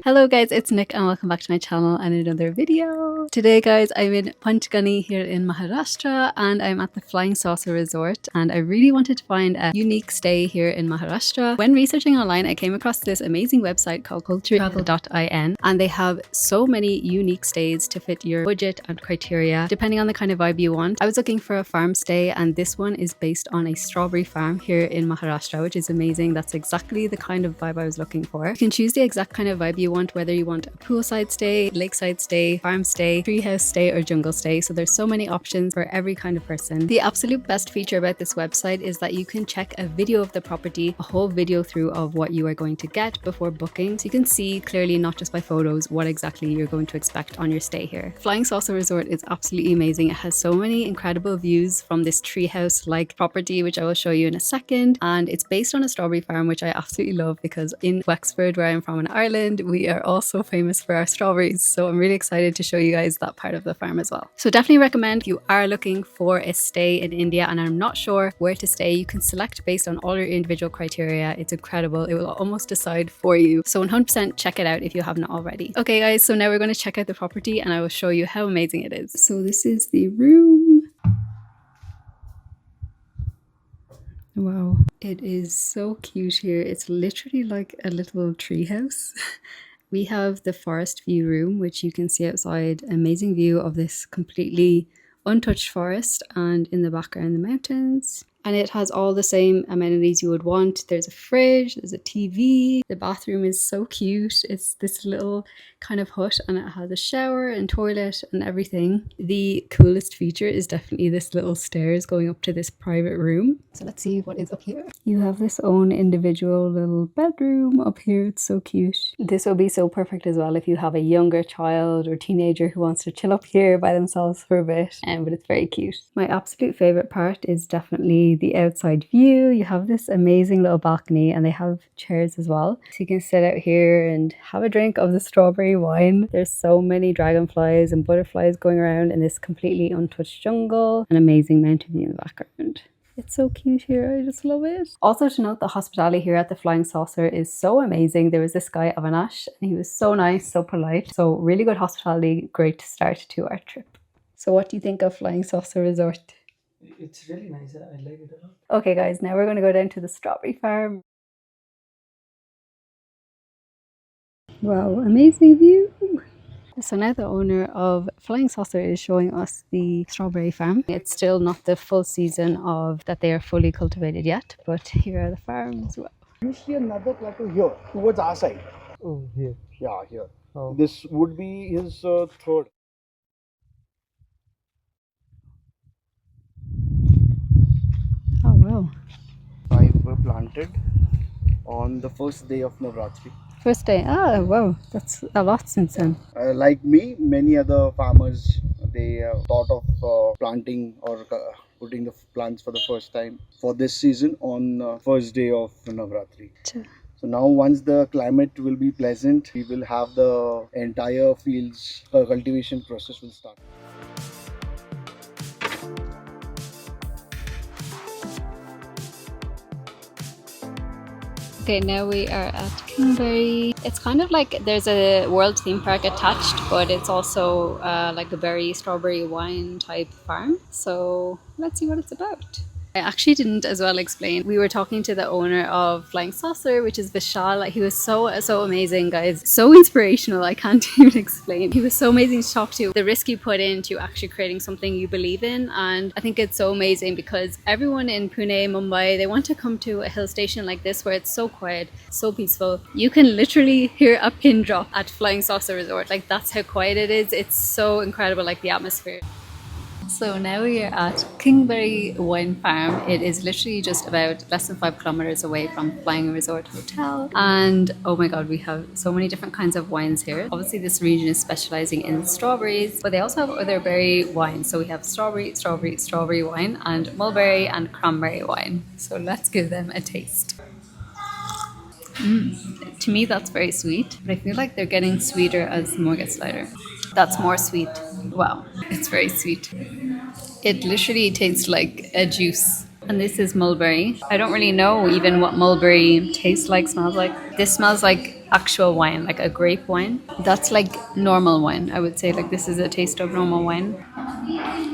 Hello guys, it's Nick and welcome back to my channel and another video. Today guys, I'm in Panchgani here in Maharashtra and I'm at the Flying Saucer Resort, and I really wanted to find a unique stay here in Maharashtra. When researching online, I came across this amazing website called culturetravel.in, and they have so many unique stays to fit your budget and criteria depending on the kind of vibe you want. I was looking for a farm stay and this one is based on a strawberry farm here in Maharashtra, which is amazing. That's exactly the kind of vibe I was looking for. You can choose the exact kind of vibe you want, whether you want a poolside stay, lakeside stay, farm stay, treehouse stay or jungle stay. So there's so many options for every kind of person. The absolute best feature about this website is that you can check a video of the property, a whole video through of what you are going to get before booking, so you can see clearly, not just by photos, what exactly you're going to expect on your stay here. Flying Saucer Resort is absolutely amazing. It has so many incredible views from this treehouse like property, which I will show you in a second, and it's based on a strawberry farm, which I absolutely love because in Wexford, where I'm from in Ireland, we are also famous for our strawberries. So I'm really excited to show you guys that part of the farm as well. So definitely recommend, if you are looking for a stay in India and I'm not sure where to stay, you can select based on all your individual criteria. It's incredible. It will almost decide for you. So 100% check it out if you haven't already. Okay guys, so now we're going to check out the property and I will show you how amazing it is. So this is the room. Wow, it is so cute here. It's literally like a little tree house. We have the forest view room, which you can see outside. Amazing view of this completely untouched forest, and in the background the mountains. And it has all the same amenities you would want. There's a fridge, there's a TV. The bathroom is so cute. It's this little kind of hut and it has a shower and toilet and everything. The coolest feature is definitely this little stairs going up to this private room. So let's see what is up here. You have this own individual little bedroom up here. It's so cute. This will be so perfect as well if you have a younger child or teenager who wants to chill up here by themselves for a bit. But it's very cute. My absolute favorite part is definitely the outside view. You have this amazing little balcony and they have chairs as well, so you can sit out here and have a drink of the strawberry wine. There's so many dragonflies and butterflies going around in this completely untouched jungle. An amazing mountain view in the background. It's so cute here. I just love it. Also to note, the hospitality here at the Flying Saucer is so amazing. There was this guy, Avinash, and he was so nice, so polite. So really good hospitality, great start to our trip. So what do you think of Flying Saucer Resort? It's really nice. I like it a lot. Okay guys, now we're going to go down to the strawberry farm. Wow, amazing view. So now the owner of Flying Saucer is showing us the strawberry farm. It's still not the full season of that they are fully cultivated yet, but here are the farms. Wow. You see another plateau here towards our side. Oh, here. Yeah, here. Oh. This would be his third. Oh wow. 5 were planted on the first day of Navratri. First day. Ah, wow. That's a lot since then. Like me, many other farmers, they thought of planting or putting the plants for the first time for this season on first day of Navratri. Sure. So now once the climate will be pleasant, we will have the entire fields cultivation process will start. Okay, now we are at Kingberry. It's kind of like there's a world theme park attached, but it's also like a berry strawberry wine type farm. So let's see what it's about. I actually didn't as well explain. We were talking to the owner of Flying Saucer, which is Vishal. He was so amazing, guys. So inspirational, I can't even explain. He was so amazing to talk to. The risk you put into actually creating something you believe in. And I think it's so amazing because everyone in Pune, Mumbai, they want to come to a hill station like this where it's so quiet, so peaceful. You can literally hear a pin drop at Flying Saucer Resort. Like, that's how quiet it is. It's so incredible, like the atmosphere. So now we are at Kingberry Wine Farm. It is literally just about less than 5 kilometers away from Flying Resort Hotel. And oh my god, we have so many different kinds of wines here. Obviously this region is specializing in strawberries, but they also have other berry wines. So we have strawberry wine and mulberry and cranberry wine. So let's give them a taste. To me that's very sweet, but I feel like they're getting sweeter as more gets lighter. That's more sweet. Wow, it's very sweet. It literally tastes like a juice. And this is mulberry. I don't really know even what mulberry tastes like, smells like. This smells like actual wine, like a grape wine. That's like normal wine. I would say like this is a taste of normal wine.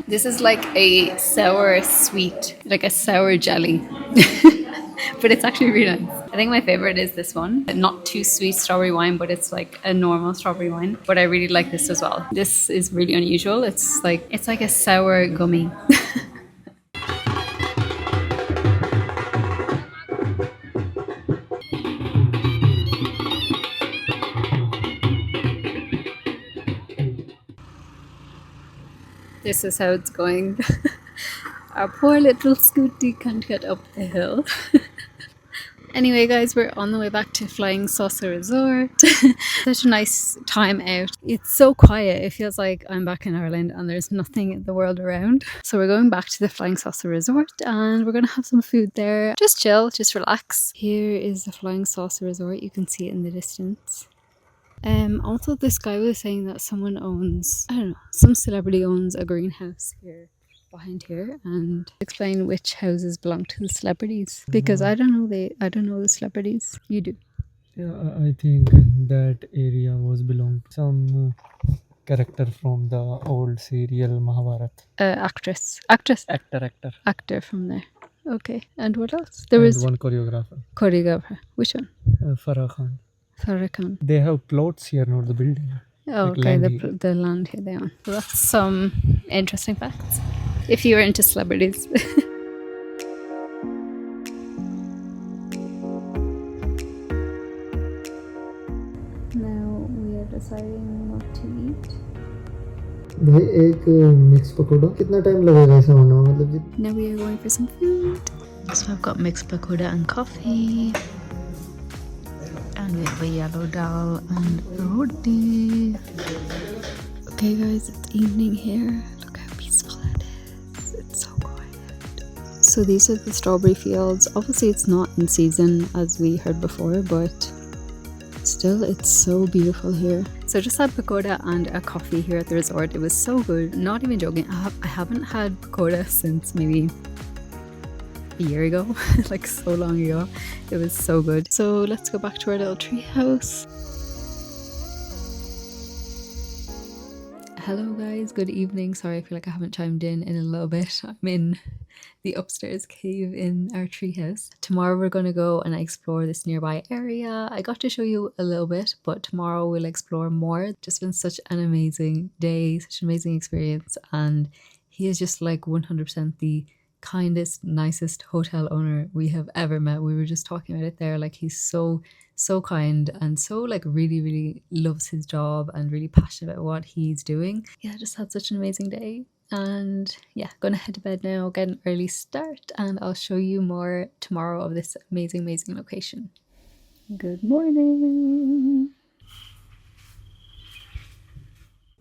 This is like a sour sweet, like a sour jelly. But it's actually really nice. I think my favorite is this one. Not too sweet strawberry wine, but it's like a normal strawberry wine. But I really like this as well. This is really unusual. It's like a sour gummy. This is how it's going. Our poor little Scooty can't get up the hill. Anyway, guys, we're on the way back to Flying Saucer Resort. Such a nice time out. It's so quiet. It feels like I'm back in Ireland and there's nothing in the world around. So we're going back to the Flying Saucer Resort and we're going to have some food there. Just chill, just relax. Here is the Flying Saucer Resort. You can see it in the distance. Also, this guy was saying that someone owns, I don't know, some celebrity owns a greenhouse here behind here, and explain which houses belong to the celebrities, because I don't know the celebrities. You do. Yeah, I think that area was belonged to some character from the old serial Mahabharata. Actor from there. Okay, and what else? There And was one choreographer. Which one? Farah Khan. Farah Khan. They have plots here, not the building. Oh, Like okay, land here. the land here they own. Well, that's some interesting facts. If you were into celebrities. Now we are deciding what to eat. भाई एक mix pakora कितना time लगेगा ऐसा होने में मतलब Now we are going for some food. So I've got mixed pakoda and coffee. And we have a yellow dal and roti. Okay guys, it's evening here. Look how peaceful it is. It's so quiet. So these are the strawberry fields. Obviously it's not in season as we heard before, but still it's so beautiful here. So just had pakoda and a coffee here at the resort. It was so good. Not even joking. I haven't had pakoda since maybe a year ago, like so long ago. It was so good. So let's go back to our little tree house. Hello guys, good evening. Sorry, I feel like I haven't chimed in a little bit. I'm in the upstairs cave in our treehouse. Tomorrow we're going to go and explore this nearby area. I got to show you a little bit, but tomorrow we'll explore more. It's just been such an amazing day, such an amazing experience, and he is just like 100% the kindest, nicest hotel owner we have ever met. We were just talking about it there. Like he's so kind and so like really loves his job and really passionate about what he's doing. Yeah, I just had such an amazing day. And yeah, gonna head to bed now, get an early start, and I'll show you more tomorrow of this amazing location. Good morning.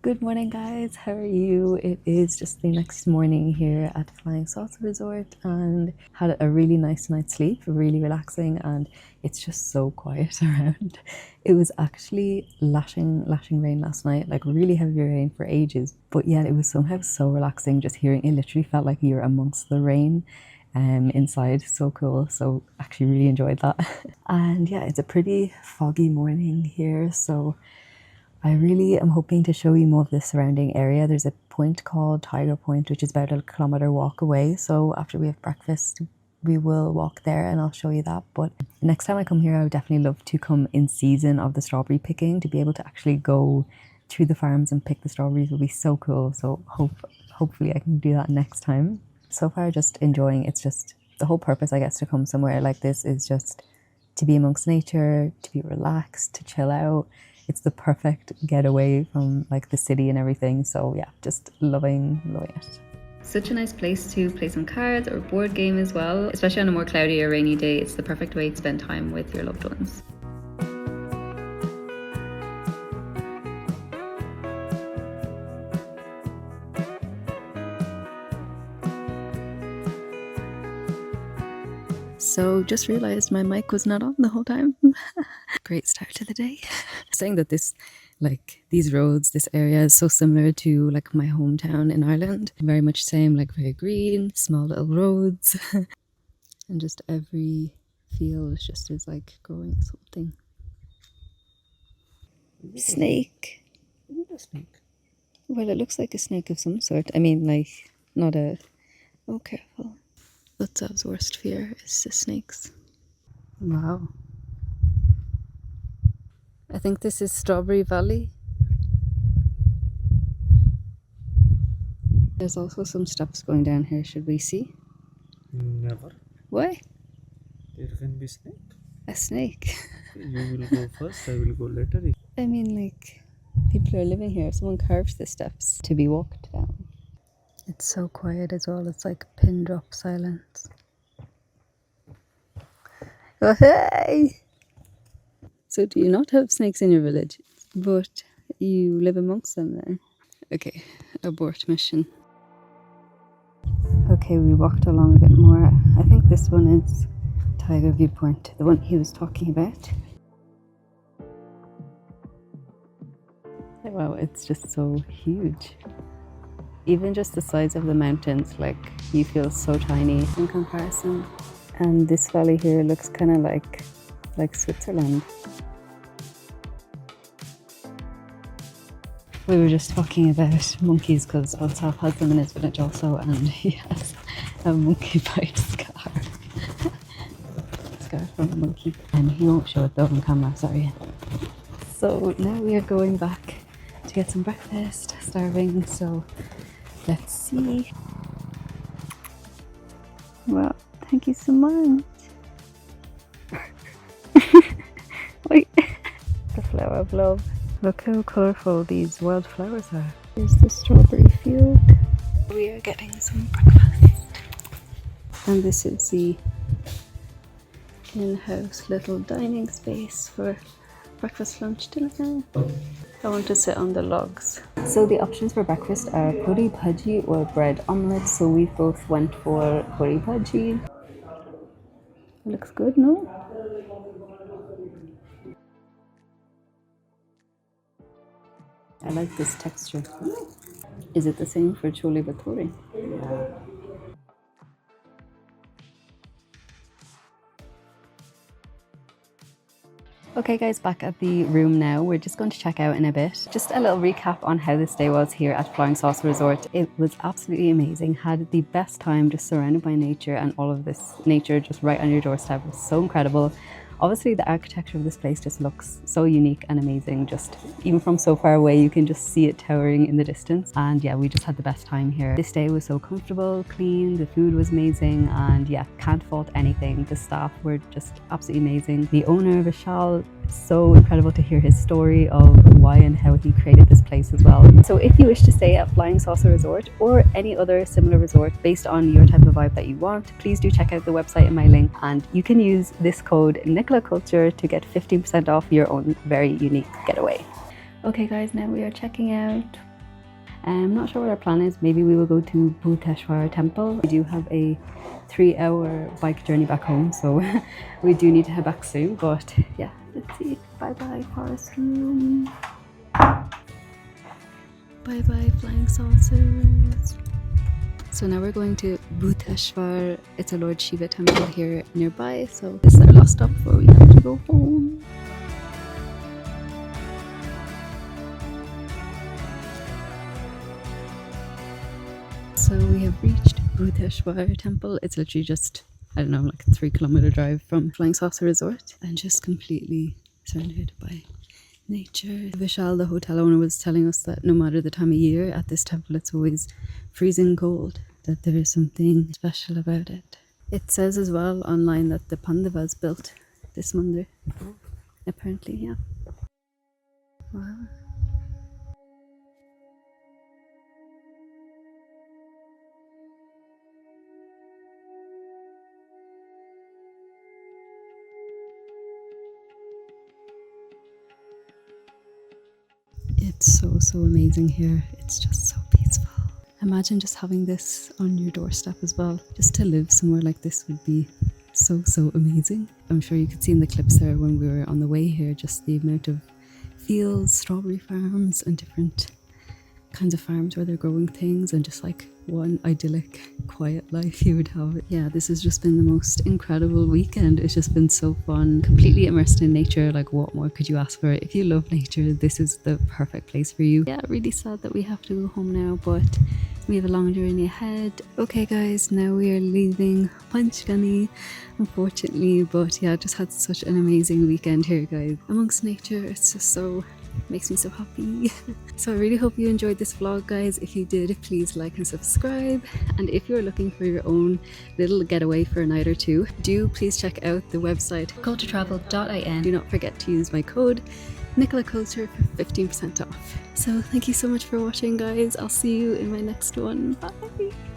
Good morning guys, how are you? It is just the next morning here at Flying Saucer Resort and had a really nice night's sleep, really relaxing, and it's just so quiet around. It was actually lashing rain last night, like really heavy rain for ages, but yet it was somehow so relaxing just hearing it. Literally felt like you're amongst the rain inside. So cool. So actually really enjoyed that. And yeah, it's a pretty foggy morning here, so I really am hoping to show you more of the surrounding area. There's a point called Tiger Point, which is about a kilometre walk away. So after we have breakfast, we will walk there and I'll show you that. But next time I come here, I would definitely love to come in season of the strawberry picking. To be able to actually go to the farms and pick the strawberries will be so cool. So hopefully I can do that next time. So far, just enjoying. It's just the whole purpose, I guess, to come somewhere like this is just to be amongst nature, to be relaxed, to chill out. It's the perfect getaway from like the city and everything. So yeah, just loving it. Such a nice place to play some cards or board game as well, especially on a more cloudy or rainy day. It's the perfect way to spend time with your loved ones. So just realized my mic was not on the whole time. Great start to the day. Saying that these roads, this area is so similar to like my hometown in Ireland. Very much same, like very green, small little roads. And just every field just is like growing something. Snake. Is it a snake? Well, it looks like a snake of some sort. I mean, like, not a... Oh, careful. Butzav's worst fear is the snakes. Wow. I think this is Strawberry Valley. There's also some steps going down here. Should we see? Never. Why? There can be snake. A snake. You will go first, I will go later. I mean, like, people are living here. Someone carved the steps to be walked down. It's so quiet as well. It's like pin drop silence. Oh, hey! So do you not have snakes in your village? But you live amongst them there? Okay, abort mission. Okay, we walked along a bit more. I think this one is Tiger Viewpoint, the one he was talking about. Wow, it's just so huge. Even just the size of the mountains, like, you feel so tiny in comparison. And this valley here looks kind of like Switzerland. We were just talking about monkeys because Bhuteshwar has them in his village also, and he has a monkey bite scar. Scar from a monkey. And he won't show it though on camera, sorry. So now we are going back to get some breakfast, starving, so let's see. Wow, thank you so much. Wait, the flower of love. Look how colourful these wildflowers are. Here's the strawberry field. We are getting some breakfast. And this is the in-house little dining space for breakfast, lunch, dinner. I want to sit on the logs. So the options for breakfast are puri bhaji or bread omelette. So we both went for puri bhaji. Looks good, no? I like this texture. Is it the same for chole bhature? Okay guys, back at the room now. We're just going to check out in a bit. Just a little recap on how this day was here at Flying Saucer Resort. It was absolutely amazing. Had the best time just surrounded by nature, and all of this nature just right on your doorstep was so incredible. Obviously the architecture of this place just looks so unique and amazing. Just even from so far away you can just see it towering in the distance. And yeah, we just had the best time here. This day was so comfortable, clean, the food was amazing, and yeah, can't fault anything. The staff were just absolutely amazing. The owner, Vishal, so incredible to hear his story of why and how he created this place as well. So if you wish to stay at Flying Saucer Resort or any other similar resort based on your type of vibe that you want, please do check out the website in my link, and you can use this code Nicola-Culture to get 15% off your own very unique getaway. Okay guys, now we are checking out. I'm not sure what our plan is. Maybe we will go to Bhuteshwar temple. We do have a 3-hour bike journey back home, so we do need to head back soon, but yeah, let's see. Bye bye forest room. Bye bye flying saucers. So now we're going to Bhuteshwar. It's a Lord Shiva temple here nearby, so this is our last stop before we have to go home. So we have reached Bhuteshwar temple. It's literally just, I don't know, like a 3-kilometer drive from Flying Saucer Resort, and just completely surrounded by nature. Vishal, the hotel owner, was telling us that no matter the time of year at this temple, it's always freezing cold, that there is something special about it. It says as well online that the Pandavas built this mandir. Apparently, yeah. Wow. It's so amazing here. It's just so peaceful. Imagine just having this on your doorstep as well. Just to live somewhere like this would be so amazing. I'm sure you could see in the clips there when we were on the way here, just the amount of fields, strawberry farms, and different kinds of farms where they're growing things, and just like what an idyllic, quiet life you would have. Yeah, this has just been the most incredible weekend. It's just been so fun, completely immersed in nature. Like, what more could you ask for? If you love nature, this is the perfect place for you. Yeah, really sad that we have to go home now, but we have a long journey ahead. Okay guys, now we are leaving Panchgani, unfortunately, but yeah, just had such an amazing weekend here, guys. Amongst nature, it's just so, makes me so happy. So I really hope you enjoyed this vlog, guys. If you did, please like and subscribe. And if you're looking for your own little getaway for a night or two, do please check out the website culturetravel.in. Do not forget to use my code Nicola-Culture for 15% off. So thank you so much for watching, guys. I'll see you in my next one. Bye!